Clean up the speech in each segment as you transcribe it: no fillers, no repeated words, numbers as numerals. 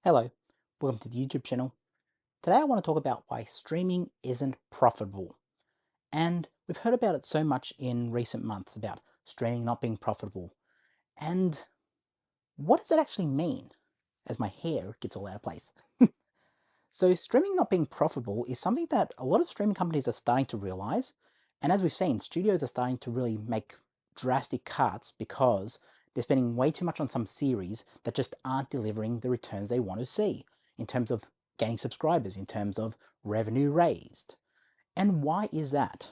Hello, welcome to the YouTube channel. Today I want to talk about why streaming isn't profitable. And we've heard about it so much in recent months about streaming not being profitable. And what does it actually mean? As my hair gets all out of place. So streaming not being profitable is something that a lot of streaming companies are starting to realize. And as we've seen, studios are starting to really make drastic cuts because they're spending way too much on some series that just aren't delivering the returns they want to see in terms of gaining subscribers, in terms of revenue raised. And why is that?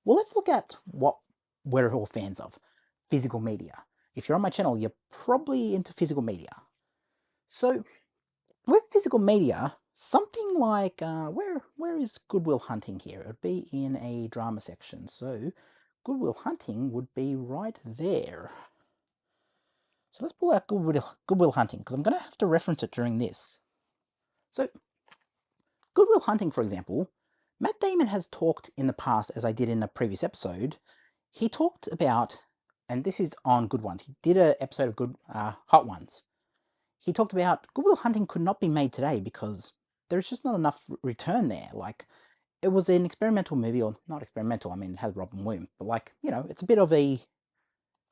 Well, let's look at what we're all fans of, physical media. If you're on my channel, you're probably into physical media. So with physical media, something like, where is Good Will Hunting here? It would be in a drama section. So Good Will Hunting would be right there. So let's pull out Good Will Hunting, because I'm going to have to reference it during this. So Good Will Hunting, for example, Matt Damon has talked in the past, as I did in a previous episode, he talked about, and this is on Good Ones, he did an episode of Hot Ones. He talked about Good Will Hunting could not be made today because there's just not enough return there. Like, it was an experimental movie, or not experimental, I mean, it has Robin Williams, but like, you know, it's a bit of a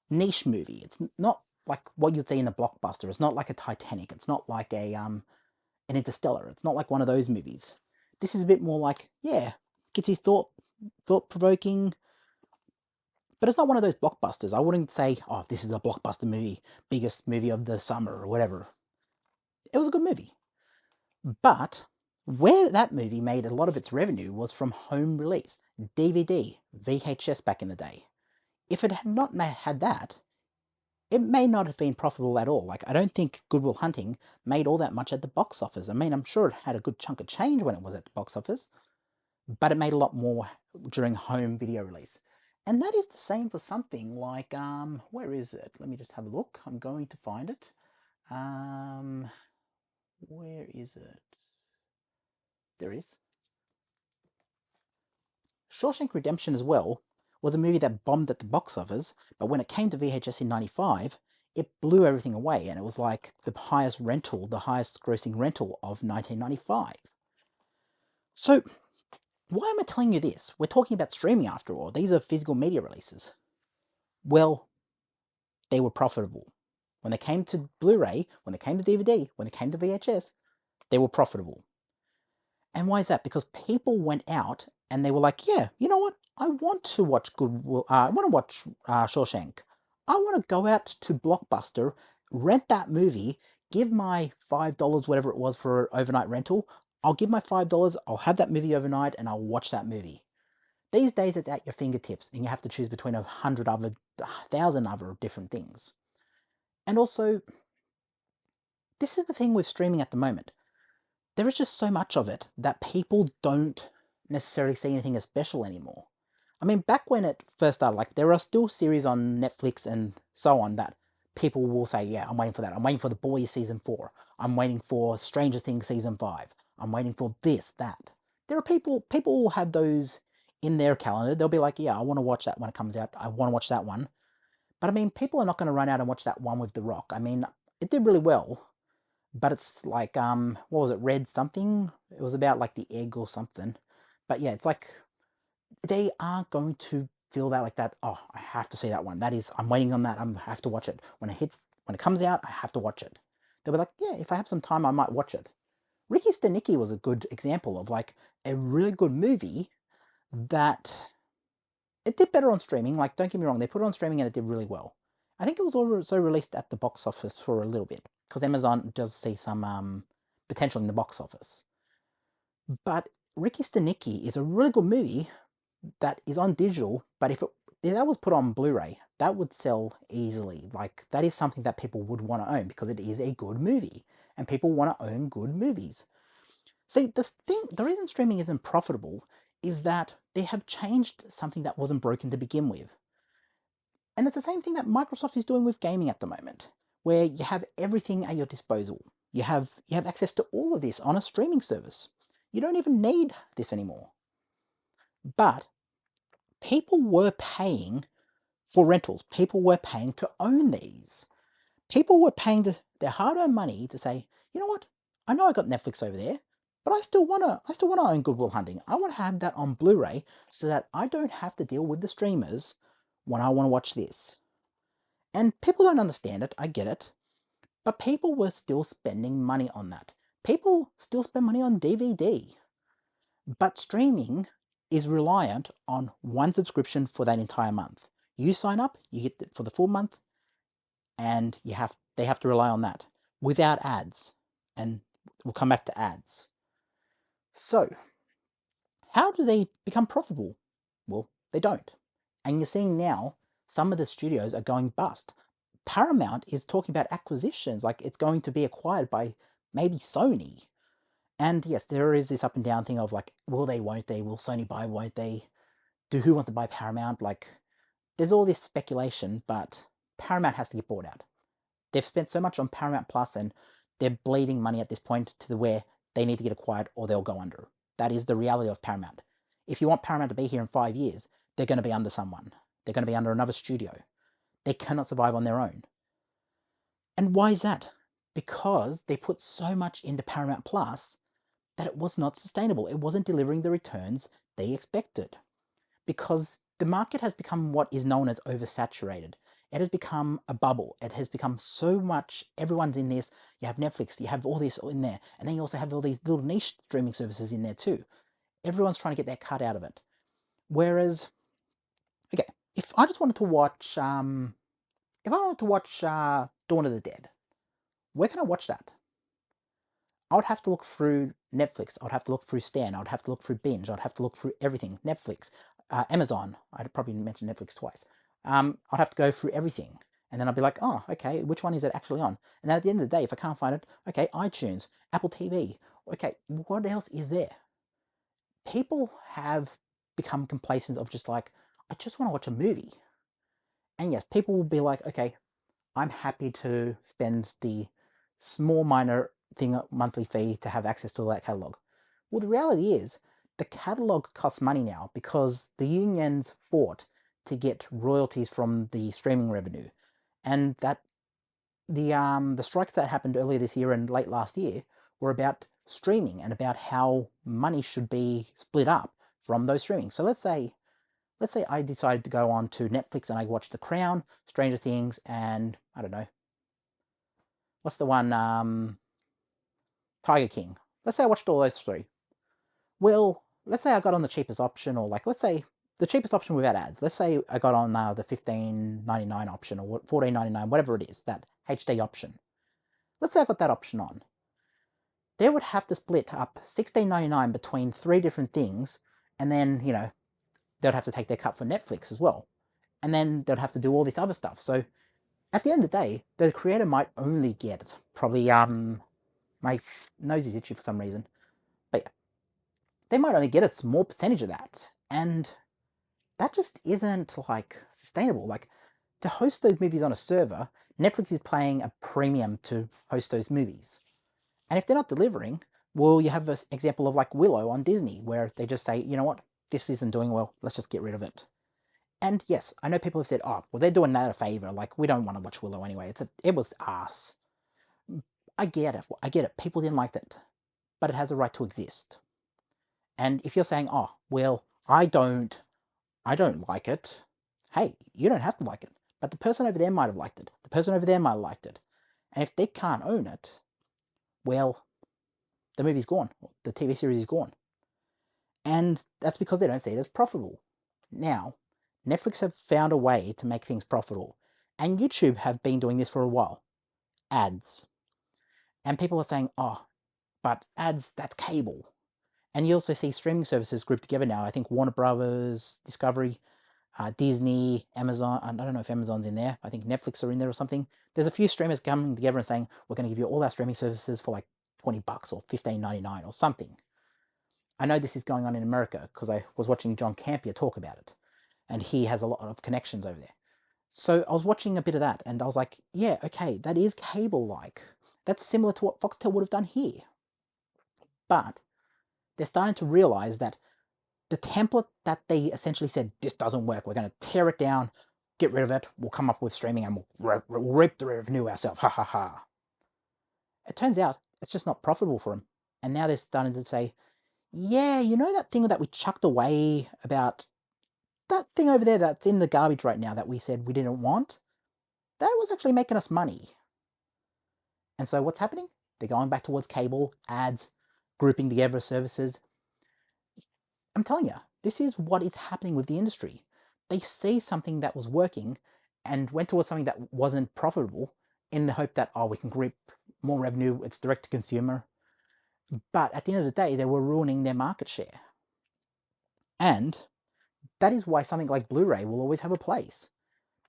niche movie. It's not like what you'd see in a blockbuster. It's not like a Titanic. It's not like an Interstellar. It's not like one of those movies. This is a bit more like, yeah, gets you thought-provoking, but it's not one of those blockbusters. I wouldn't say, oh, this is a blockbuster movie, biggest movie of the summer or whatever. It was a good movie. But where that movie made a lot of its revenue was from home release, DVD, VHS back in the day. If it had not had that, it may not have been profitable at all. Like, I don't think Good Will Hunting made all that much at the box office. I mean, I'm sure it had a good chunk of change when it was at the box office, but it made a lot more during home video release. And that is the same for something like, where is it? Let me just have a look. I'm going to find it. Where is it? There it is. Shawshank Redemption as well was a movie that bombed at the box office, but when it came to VHS in 95, it blew everything away, and it was like the highest grossing rental of 1995. So, why am I telling you this? We're talking about streaming after all. These are physical media releases. Well, they were profitable. When they came to Blu-ray, when they came to DVD, when they came to VHS, they were profitable. And why is that? Because people went out and they were like, yeah, you know what? I want to watch I want to watch Shawshank. I want to go out to Blockbuster, rent that movie, give my $5, whatever it was for overnight rental. I'll give my $5, I'll have that movie overnight, and I'll watch that movie. These days it's at your fingertips, and you have to choose between 1,000 other different things. And also, this is the thing with streaming at the moment. There is just so much of it that people don't necessarily see anything as special anymore. I mean, back when it first started, like, there are still series on Netflix and so on that people will say, yeah, I'm waiting for that. I'm waiting for The Boys season 4. I'm waiting for Stranger Things season 5. I'm waiting for this, that. There are people will have those in their calendar. They'll be like, yeah, I want to watch that when it comes out. I want to watch that one. But I mean, people are not going to run out and watch that one with The Rock. I mean, it did really well, but it's like, what was it, Red something? It was about like the egg or something. But yeah, it's like, they are going to feel that like that, oh, I have to see that one. That is, I'm waiting on that, I have to watch it. When it comes out, I have to watch it. They'll be like, yeah, if I have some time, I might watch it. Ricky Stenicki was a good example of like a really good movie that it did better on streaming. Like, don't get me wrong, they put it on streaming and it did really well. I think it was also released at the box office for a little bit, because Amazon does see some potential in the box office. But Ricky Stenicki is a really good movie that is on digital, but if that was put on Blu-ray, that would sell easily. Like, that is something that people would want to own because it is a good movie, and people want to own good movies. See, the reason streaming isn't profitable is that they have changed something that wasn't broken to begin with. And it's the same thing that Microsoft is doing with gaming at the moment, where you have everything at your disposal. You have access to all of this on a streaming service. You don't even need this anymore. But people were paying for rentals. People were paying to own these. People were paying their hard-earned money to say, you know what? I know I got Netflix over there, but I still wanna own Good Will Hunting. I want to have that on Blu-ray so that I don't have to deal with the streamers when I want to watch this. And people don't understand it, I get it, but people were still spending money on that. People still spend money on DVD. But streaming is reliant on one subscription for that entire month. You sign up, you get it for the full month, and they have to rely on that without ads. And we'll come back to ads. So, how do they become profitable? Well, they don't. And you're seeing now some of the studios are going bust. Paramount is talking about acquisitions, like it's going to be acquired by maybe Sony. And yes, there is this up and down thing of like, will they, won't they? Will Sony buy, won't they? Who wants to buy Paramount? Like, there's all this speculation, but Paramount has to get bought out. They've spent so much on Paramount Plus and they're bleeding money at this point to the where they need to get acquired or they'll go under. That is the reality of Paramount. If you want Paramount to be here in 5 years, they're going to be under someone. They're going to be under another studio. They cannot survive on their own. And why is that? Because they put so much into Paramount Plus that it was not sustainable. It wasn't delivering the returns they expected. Because the market has become what is known as oversaturated. It has become a bubble. It has become so much, everyone's in this. You have Netflix, you have all this in there, and then you also have all these little niche streaming services in there too. Everyone's trying to get their cut out of it. Whereas, okay, if I just wanted to watch, Dawn of the Dead, where can I watch that? I would have to look through Netflix. I would have to look through Stan. I would have to look through Binge. I would have to look through everything. Netflix, Amazon. I'd probably mention Netflix twice. I'd have to go through everything. And then I'd be like, oh, okay, which one is it actually on? And then at the end of the day, if I can't find it, okay, iTunes, Apple TV. Okay, what else is there? People have become complacent of just like, I just want to watch a movie. And yes, people will be like, okay, I'm happy to spend the small minor thing monthly fee to have access to all that catalog. Well, the reality is the catalog costs money now because the unions fought to get royalties from the streaming revenue, and that the strikes that happened earlier this year and late last year were about streaming and about how money should be split up from those streaming. So let's say I decided to go on to Netflix and I watched The Crown, Stranger Things, and I don't know, what's the one, Tiger King. Let's say I watched all those three. Well, let's say I got on the cheapest option, or like, let's say the cheapest option without ads. Let's say I got on the $15.99 option or $14.99, whatever it is, that HD option. Let's say I got that option on. They would have to split up $16.99 between three different things, and then, you know, they'd have to take their cut for Netflix as well. And then they'd have to do all this other stuff. So at the end of the day, the creator might only get probably, my nose is itchy for some reason, but yeah, they might only get a small percentage of that. And that just isn't like sustainable. Like, to host those movies on a server, Netflix is paying a premium to host those movies. And if they're not delivering, well, you have an example of like Willow on Disney, where they just say, you know what, this isn't doing well, let's just get rid of it. And yes, I know people have said, oh, well, they're doing that a favor. Like, we don't want to watch Willow anyway. It was ass. I get it. I get it. People didn't like that, but it has a right to exist. And if you're saying, oh, well, I don't like it. Hey, you don't have to like it. But the person over there might have liked it. The person over there might have liked it. And if they can't own it, well, the movie's gone. The TV series is gone. And that's because they don't see it as profitable. Now, Netflix have found a way to make things profitable. And YouTube have been doing this for a while. Ads. And people are saying, oh, but ads, that's cable. And you also see streaming services grouped together now. I think Warner Brothers, Discovery, Disney, Amazon. I don't know if Amazon's in there. I think Netflix are in there or something. There's a few streamers coming together and saying, we're going to give you all our streaming services for like $20 or $15.99 or something. I know this is going on in America because I was watching John Campier talk about it. And he has a lot of connections over there. So I was watching a bit of that and I was like, yeah, okay, that is cable-like. That's similar to what Foxtel would have done here. But they're starting to realize that the template that they essentially said, this doesn't work, we're going to tear it down, get rid of it, we'll come up with streaming and we'll reap the revenue ourselves, ha ha ha. It turns out it's just not profitable for them. And now they're starting to say, yeah, you know that thing that we chucked away, about that thing over there that's in the garbage right now that we said we didn't want? That was actually making us money. And so what's happening? They're going back towards cable, ads, grouping together services. I'm telling you, this is what is happening with the industry. They see something that was working and went towards something that wasn't profitable in the hope that, oh, we can reap more revenue, it's direct to consumer. But at the end of the day, they were ruining their market share. And that is why something like Blu-ray will always have a place,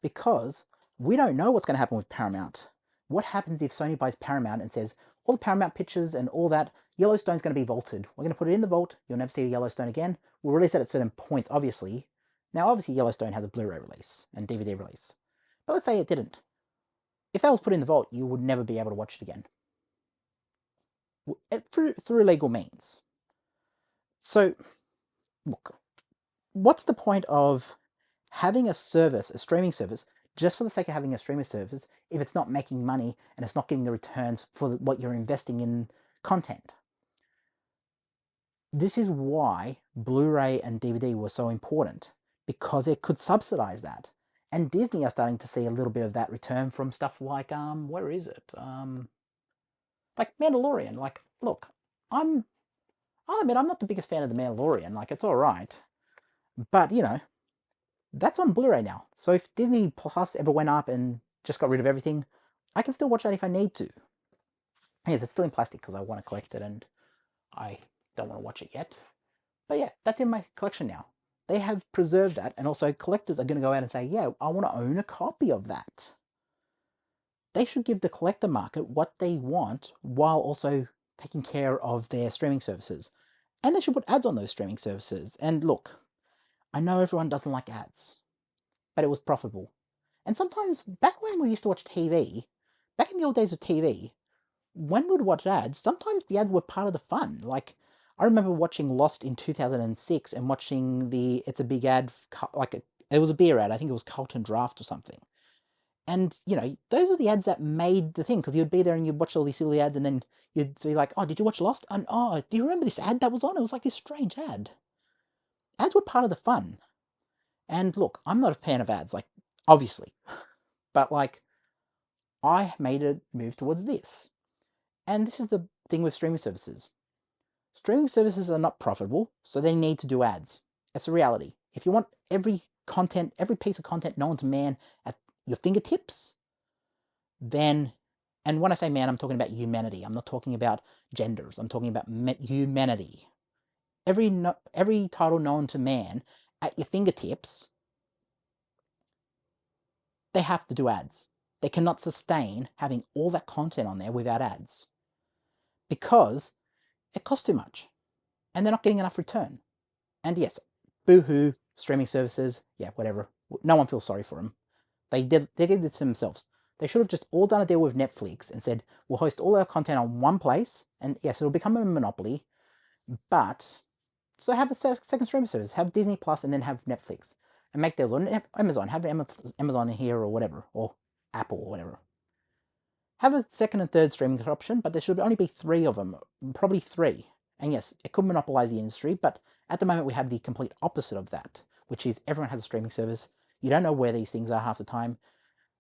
because we don't know what's going to happen with Paramount. What happens if Sony buys Paramount and says, all the Paramount pictures and all that, Yellowstone's going to be vaulted. We're going to put it in the vault. You'll never see Yellowstone again. We'll release it at certain points, obviously. Now, obviously, Yellowstone has a Blu-ray release and DVD release. But let's say it didn't. If that was put in the vault, you would never be able to watch it again. Through legal means. So, look, what's the point of having a service, a streaming service, just for the sake of having a streaming service, if it's not making money and it's not getting the returns for what you're investing in content? This is why Blu-ray and DVD were so important, because it could subsidize that. And Disney are starting to see a little bit of that return from stuff like, where is it? Like Mandalorian. Like, look, I'll admit I'm not the biggest fan of the Mandalorian. Like, it's all right, but you know, that's on Blu-ray now. So if Disney Plus ever went up and just got rid of everything, I can still watch that if I need to. Yes, it's still in plastic because I want to collect it and I don't want to watch it yet. But yeah, that's in my collection now. They have preserved that, and also collectors are going to go out and say, yeah, I want to own a copy of that. They should give the collector market what they want while also taking care of their streaming services. And they should put ads on those streaming services. And look, I know everyone doesn't like ads, but it was profitable. And sometimes, back when we used to watch TV, back in the old days of TV, when we'd watch ads, sometimes the ads were part of the fun. Like, I remember watching Lost in 2006 and watching It's a Big Ad, it was a beer ad, I think it was Carlton Draft or something. And, you know, those are the ads that made the thing, because you'd be there and you'd watch all these silly ads and then you'd be like, oh, did you watch Lost? And, oh, do you remember this ad that was on? It was like this strange ad. Ads were part of the fun. And look, I'm not a fan of ads, like, obviously. But, like, I made a move towards this. And this is the thing with streaming services. Streaming services are not profitable, so they need to do ads. It's a reality. If you want every piece of content known to man at your fingertips, then, and when I say man, I'm talking about humanity. I'm not talking about genders. I'm talking about humanity. Every title known to man at your fingertips, they have to do ads. They cannot sustain having all that content on there without ads, because it costs too much and they're not getting enough return. And yes, boo-hoo, streaming services, yeah, whatever. No one feels sorry for them. They did this to themselves. They should have just all done a deal with Netflix and said, we'll host all our content on one place, and yes, it'll become a monopoly, but so have a second streaming service, have Disney Plus and then have Netflix, and make deals on Amazon, have Amazon here or whatever, or Apple or whatever. Have a second and third streaming option, but there should only be 3 of them, probably 3. And yes, it could monopolize the industry, but at the moment we have the complete opposite of that, which is everyone has a streaming service. You don't know where these things are half the time.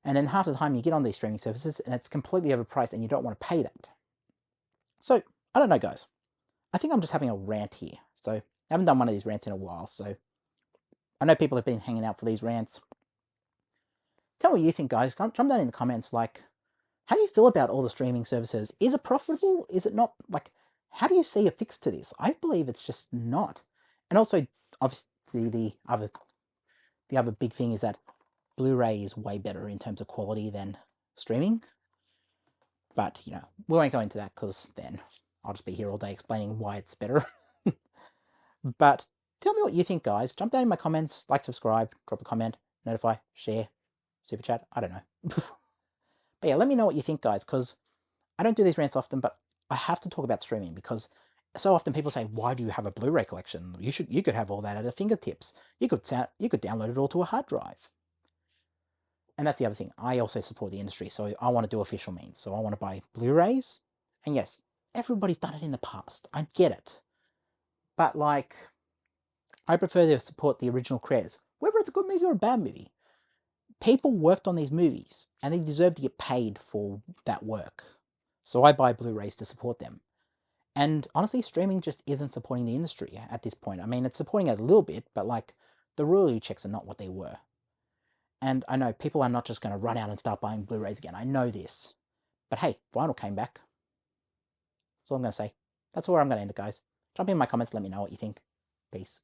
And then half the time you get on these streaming services and it's completely overpriced and you don't want to pay that. So, I don't know, guys. I think I'm just having a rant here. So, I haven't done one of these rants in a while, so I know people have been hanging out for these rants. Tell me what you think, guys. Jump down in the comments, like, how do you feel about all the streaming services? Is it profitable? Is it not? Like, how do you see a fix to this? I believe it's just not. And also, obviously, the other big thing is that Blu-ray is way better in terms of quality than streaming. But, you know, we won't go into that because then I'll just be here all day explaining why it's better. But tell me what you think, guys. Jump down in my comments, like, subscribe, drop a comment, notify, share, super chat. I don't know. But yeah, let me know what you think, guys, because I don't do these rants often, but I have to talk about streaming because so often people say, why do you have a Blu-ray collection? You could have all that at your fingertips. You could download it all to a hard drive. And that's the other thing. I also support the industry, so I want to do official means. So I want to buy Blu-rays. And yes, everybody's done it in the past. I get it. But, like, I prefer to support the original creators, whether it's a good movie or a bad movie. People worked on these movies, and they deserve to get paid for that work. So I buy Blu-rays to support them. And honestly, streaming just isn't supporting the industry at this point. I mean, it's supporting it a little bit, but, like, the royalty checks are not what they were. And I know people are not just going to run out and start buying Blu-rays again. I know this. But hey, vinyl came back. That's all I'm going to say. That's where I'm going to end it, guys. Jump in my comments, let me know what you think. Peace.